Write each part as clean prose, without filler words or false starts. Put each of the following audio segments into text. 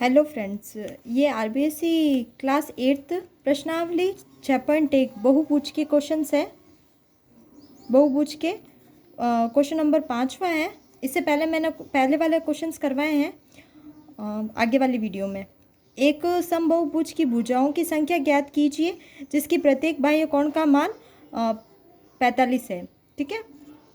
Hello friends, ये RBSC class 8 प्रश्नावली 6.1 बहुभुज के क्वेश्चंस है। बहुभुज के क्वेश्चन नंबर 5वां है। इससे पहले मैंने पहले वाले क्वेश्चंस करवाए हैं आगे वाली वीडियो में। एक समबाहुभुज की भुजाओं की संख्या ज्ञात कीजिए जिसकी प्रत्येक बाह्य कोण का मान 45 है। ठीक है,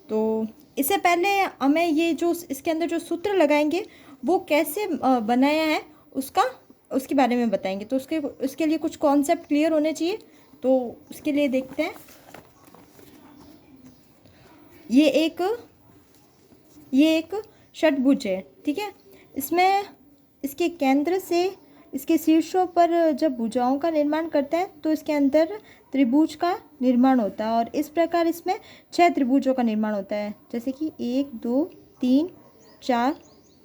तो इससे पहले हमें ये जो इसके अंदर जो सूत्र लगाएंगे वो कैसे बनाया है उसके बारे में बताएंगे। तो उसके लिए कुछ कॉन्सेप्ट क्लियर होने चाहिए, तो उसके लिए देखते हैं। ये एक षटभुज है। ठीक है, इसमें इसके केंद्र से इसके शीर्षों पर जब भुजाओं का निर्माण करते हैं तो इसके अंदर त्रिभुज का निर्माण होता है और इस प्रकार इसमें 6 त्रिभुजों का निर्माण होता है, जैसे कि 1 2 3 4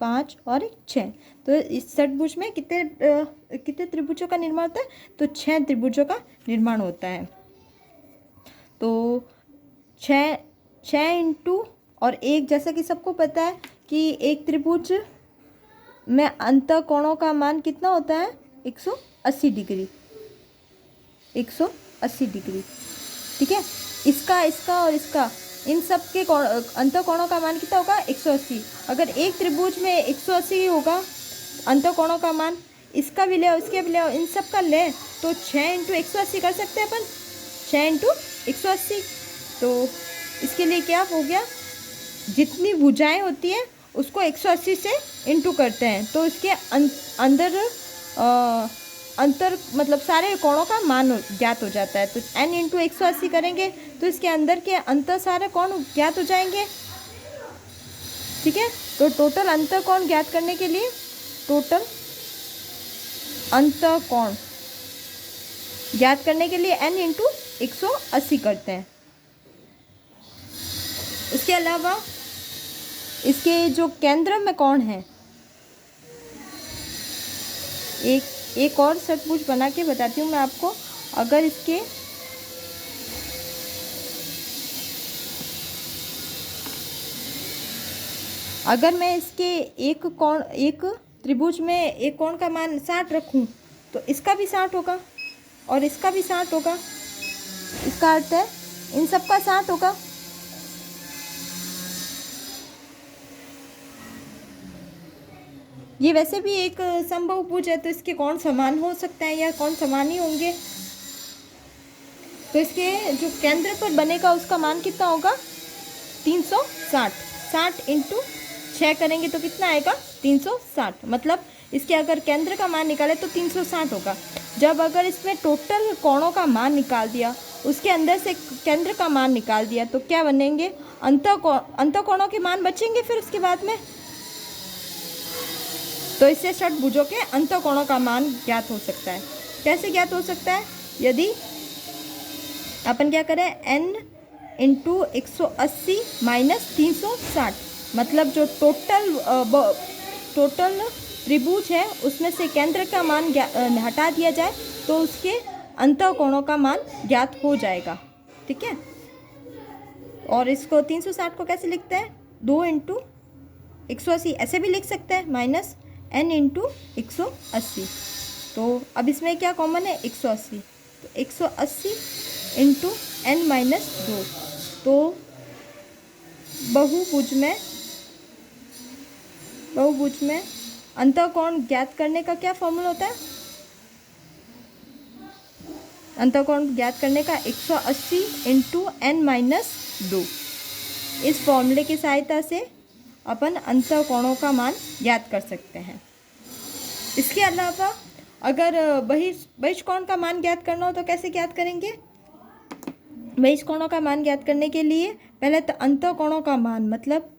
5 और 6। तो इस षटभुज में कितने त्रिभुजों का निर्माण होता है? तो 6 त्रिभुजों का निर्माण होता है। तो 6 इंटू और 1, जैसा कि सबको पता है कि एक त्रिभुज में अंतःकोणों का मान कितना होता है? 180 डिग्री। 180 डिग्री। ठीक है, इसका और इसका, इन सब के अंतःकोणों का मान कितना होगा? 180। अगर एक त्रिभुज में 180 होगा अंतःकोणों का मान, इसका भी ले और इसके भी ले और इन सब का ले, तो 6 इंटू 180 कर सकते हैं अपन। 6 इंटू 180। तो इसके लिए क्या हो गया, जितनी भुजाएं होती है उसको 180 से इंटू करते हैं, तो इसके अंतर मतलब सारे कोणों का मान ज्ञात हो जाता है। तो n इंटू 180 करेंगे तो इसके अंदर के अंतर सारे कोण ज्ञात हो जाएंगे। ठीक है, तो टोटल अंतर कोण ज्ञात करने के लिए टोटल अंतर कोण ज्ञात करने के लिए n इंटू 180 करते हैं। इसके अलावा इसके जो केंद्र में कोण है, एक और षटभुज बना के बताती हूँ मैं आपको। अगर मैं इसके एक त्रिभुज में एक कोण का मान 60 रखूँ तो इसका भी 60 होगा और इसका भी 60 होगा। इसका अर्थ है इन सब का 60 होगा। ये वैसे भी एक समबाहुभुज है, तो इसके कोण समान हो सकते हैं या कोण समान ही होंगे। तो इसके जो केंद्र पर बनेगा उसका मान कितना होगा? 360। 60 इंटू 6 करेंगे तो कितना आएगा? 360। मतलब इसके अगर केंद्र का मान निकाले तो 360 होगा। जब अगर इसमें टोटल कोणों का मान निकाल दिया, उसके अंदर से केंद्र का मान निकाल दिया, तो क्या बनेंगे? अंतःकोणों के मान बचेंगे फिर उसके बाद में। तो इससे षटभुजों के अंतःकोणों का मान ज्ञात हो सकता है। कैसे ज्ञात हो सकता है? यदि अपन क्या करें, n इंटू 180 माइनस 360, मतलब जो टोटल त्रिभुज है उसमें से केंद्र का मान हटा दिया जाए तो उसके अंतःकोणों का मान ज्ञात हो जाएगा। ठीक है, और इसको 360 को कैसे लिखते हैं? 2 इंटू 180 ऐसे भी लिख सकते हैं, माइनस n इंटू 180। तो अब इसमें क्या कॉमन है? 180। तो 180 इंटू n माइनस 2। तो बहुभुज में अंतःकोण ज्ञात करने का क्या फॉर्मूला होता है? अंतःकोण ज्ञात करने का 180 इंटू n माइनस 2। इस फॉर्मूले की सहायता से अपन अंतःकोणों का मान ज्ञात कर सकते हैं। इसके अलावा अगर बहिष्कोण का मान ज्ञात करना हो तो कैसे ज्ञात करेंगे? बहिष्कोणों का मान ज्ञात करने के लिए पहले तो अंतःकोणों का मान मतलब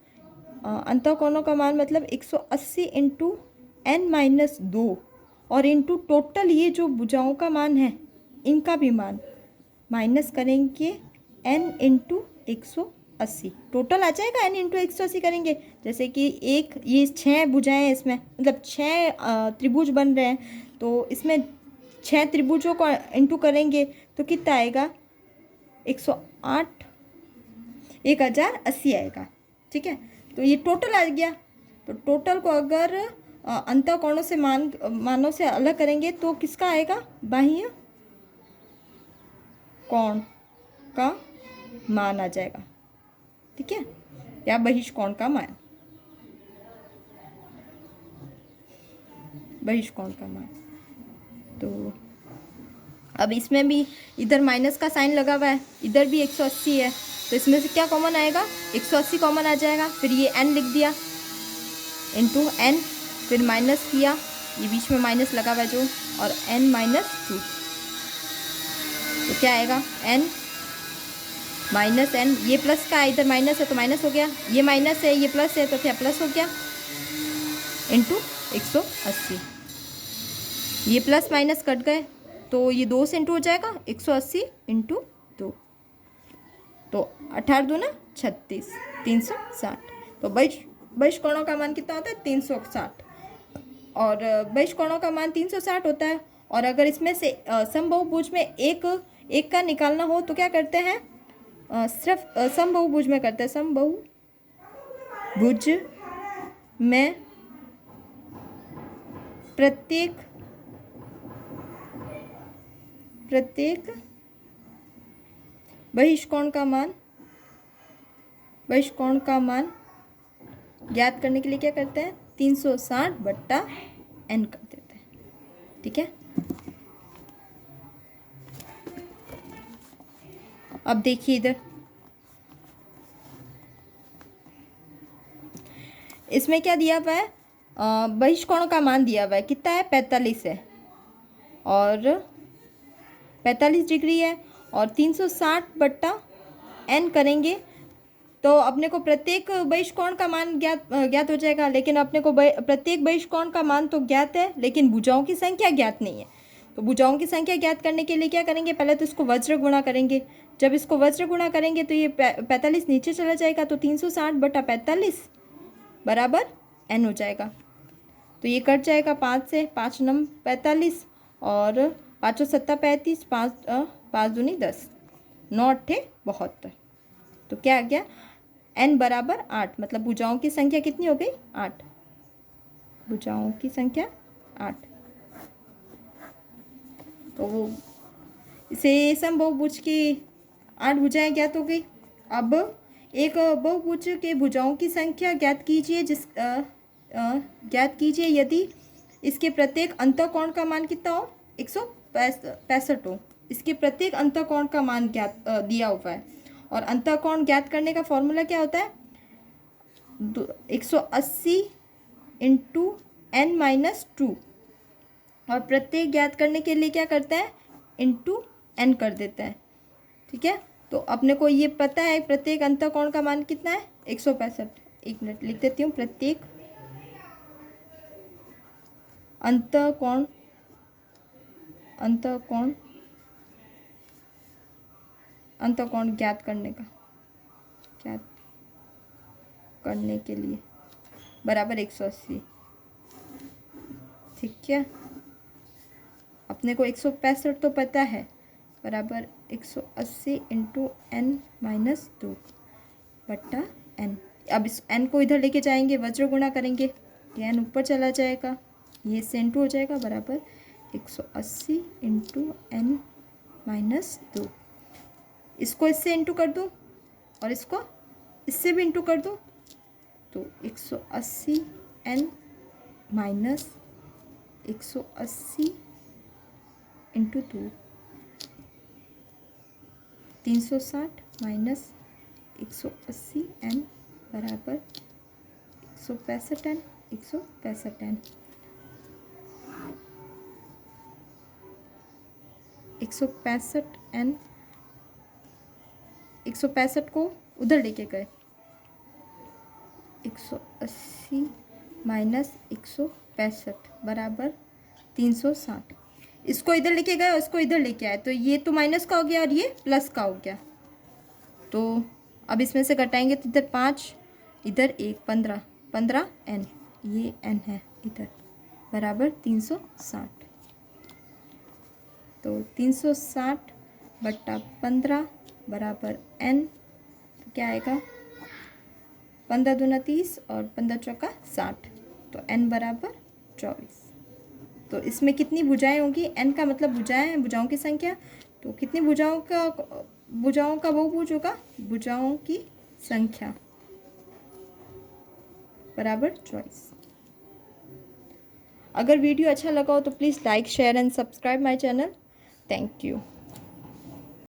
180 इंटू n माइनस 2 और इंटू टोटल ये जो भुजाओं का मान है इनका भी मान माइनस करेंगे n इंटू 180। टोटल आ जाएगा n इंटू 180 करेंगे। जैसे कि ये 6 भुजाएं हैं, इसमें मतलब 6 त्रिभुज बन रहे हैं, तो इसमें 6 त्रिभुजों को इंटू करेंगे तो कितना आएगा? 108 1080 आएगा। ठीक है, तो ये टोटल आ गया। तो टोटल को अगर अंतःकोणों से मानों से अलग करेंगे तो किसका आएगा, बाह्य कोण का मान आ जाएगा, ठीक है, या बहिष्कोण का मान, बहिष्कोण का मान। तो अब इसमें भी इधर माइनस का साइन लगा हुआ है, इधर भी 180 है, तो इसमें से क्या कॉमन आएगा, 180 कॉमन आ जाएगा। फिर ये n लिख दिया इंटू n, फिर माइनस किया, ये बीच में माइनस लगा हुआ है जो, और n - 2, तो क्या आएगा, n - n, ये प्लस का है, इधर माइनस है तो माइनस हो गया, ये माइनस है ये प्लस है तो क्या प्लस हो गया, इंटू 180, ये प्लस माइनस कट गए तो ये 2 से इंटू हो जाएगा, 180 इंटू 2, तो 18 दूना 36, 360। तो बहिष्कोणों का मान कितना होता है, 360, और बहिष्कोणों का मान 360 होता है। और अगर इसमें से समबाहुभुज में एक का निकालना हो तो क्या करते हैं, सिर्फ समबाहुभुज में करते हैं, समबाहुभुज में प्रत्येक बहिष्कोण का मान ज्ञात करने के लिए क्या करते हैं, 360/n कर देते हैं, ठीक है। अब देखिए इधर इसमें क्या दिया हुआ है, बहिष्कोण का मान दिया हुआ है, कितना है, 45 है, और 45 डिग्री है, और 360/n करेंगे तो अपने को प्रत्येक बहिष्कोण का मान ज्ञात हो जाएगा। लेकिन अपने को प्रत्येक बहिष्कोण का मान तो ज्ञात है, लेकिन भुजाओं की संख्या ज्ञात नहीं है। तो भुजाओं की संख्या ज्ञात करने के लिए क्या करेंगे, पहले तो इसको वज्र गुणा करेंगे। जब इसको वज्र गुणा करेंगे तो ये 45 नीचे चला जाएगा, तो 360/45 बराबर n हो जाएगा। तो ये कट जाएगा 5 से, 5 नम 45, और 5 7 35, 5 दूनी 10, 9 8 72, तो क्या आ गया, n बराबर 8, मतलब भुजाओं की संख्या कितनी हो गई, 8, भुजाओं की संख्या 8। तो वो इसे समबाहुभुज की 8 भुजाएं ज्ञात हो गई। अब एक बहुभुज के भुजाओं की संख्या ज्ञात कीजिए, ज्ञात कीजिए यदि इसके प्रत्येक अंतःकोण का मान कितना हो, 165 हो। इसके प्रत्येक अंतःकोण का मान ज्ञात दिया हुआ है, और अंतःकोण ज्ञात करने का फॉर्मूला क्या होता है, 180 इंटू n - 2, और प्रत्येक ज्ञात करने के लिए क्या करते हैं, इंटू n कर देते हैं, ठीक है। तो अपने को ये पता है प्रत्येक अंतःकोण का मान कितना है, 165। एक मिनट लिख देती हूँ, प्रत्येक अंतःकोण ज्ञात करने के लिए बराबर 180, ठीक है। अपने को 165 तो पता है, बराबर 180 इंटू n - 2/n। अब इस n को इधर लेके जाएंगे, वज्र गुणा करेंगे, ये n ऊपर चला जाएगा, ये से इंटू हो जाएगा, बराबर 180 इंटू n - 2। इसको इससे इंटू कर दूँ और इसको इससे भी इंटू कर दूँ, तो 180 n - 180 इंटू 2, 360 - 180 n बराबर 165 n, 165 n, 165 n, 165 को उधर लेके गए, 180 - 165 बराबर 360। इसको इधर लेके गए और इसको इधर लेके आए, तो ये तो माइनस का हो गया और ये प्लस का हो गया। तो अब इसमें से घटाएंगे तो इधर 5, इधर 1, 15 n, ये n है इधर, बराबर 360। तो 360/15 बराबर n, तो क्या आएगा, 15 दूना 30 और 15 चौका 60, तो n बराबर 24। तो इसमें कितनी भुजाएं होंगी? n का मतलब भुजाएं, भुजाओं की संख्या। तो कितनी भुजाओं का बहुभुज होगा? भुजाओं की संख्या बराबर 24। अगर वीडियो अच्छा लगा हो तो please like, share and subscribe my channel. Thank you.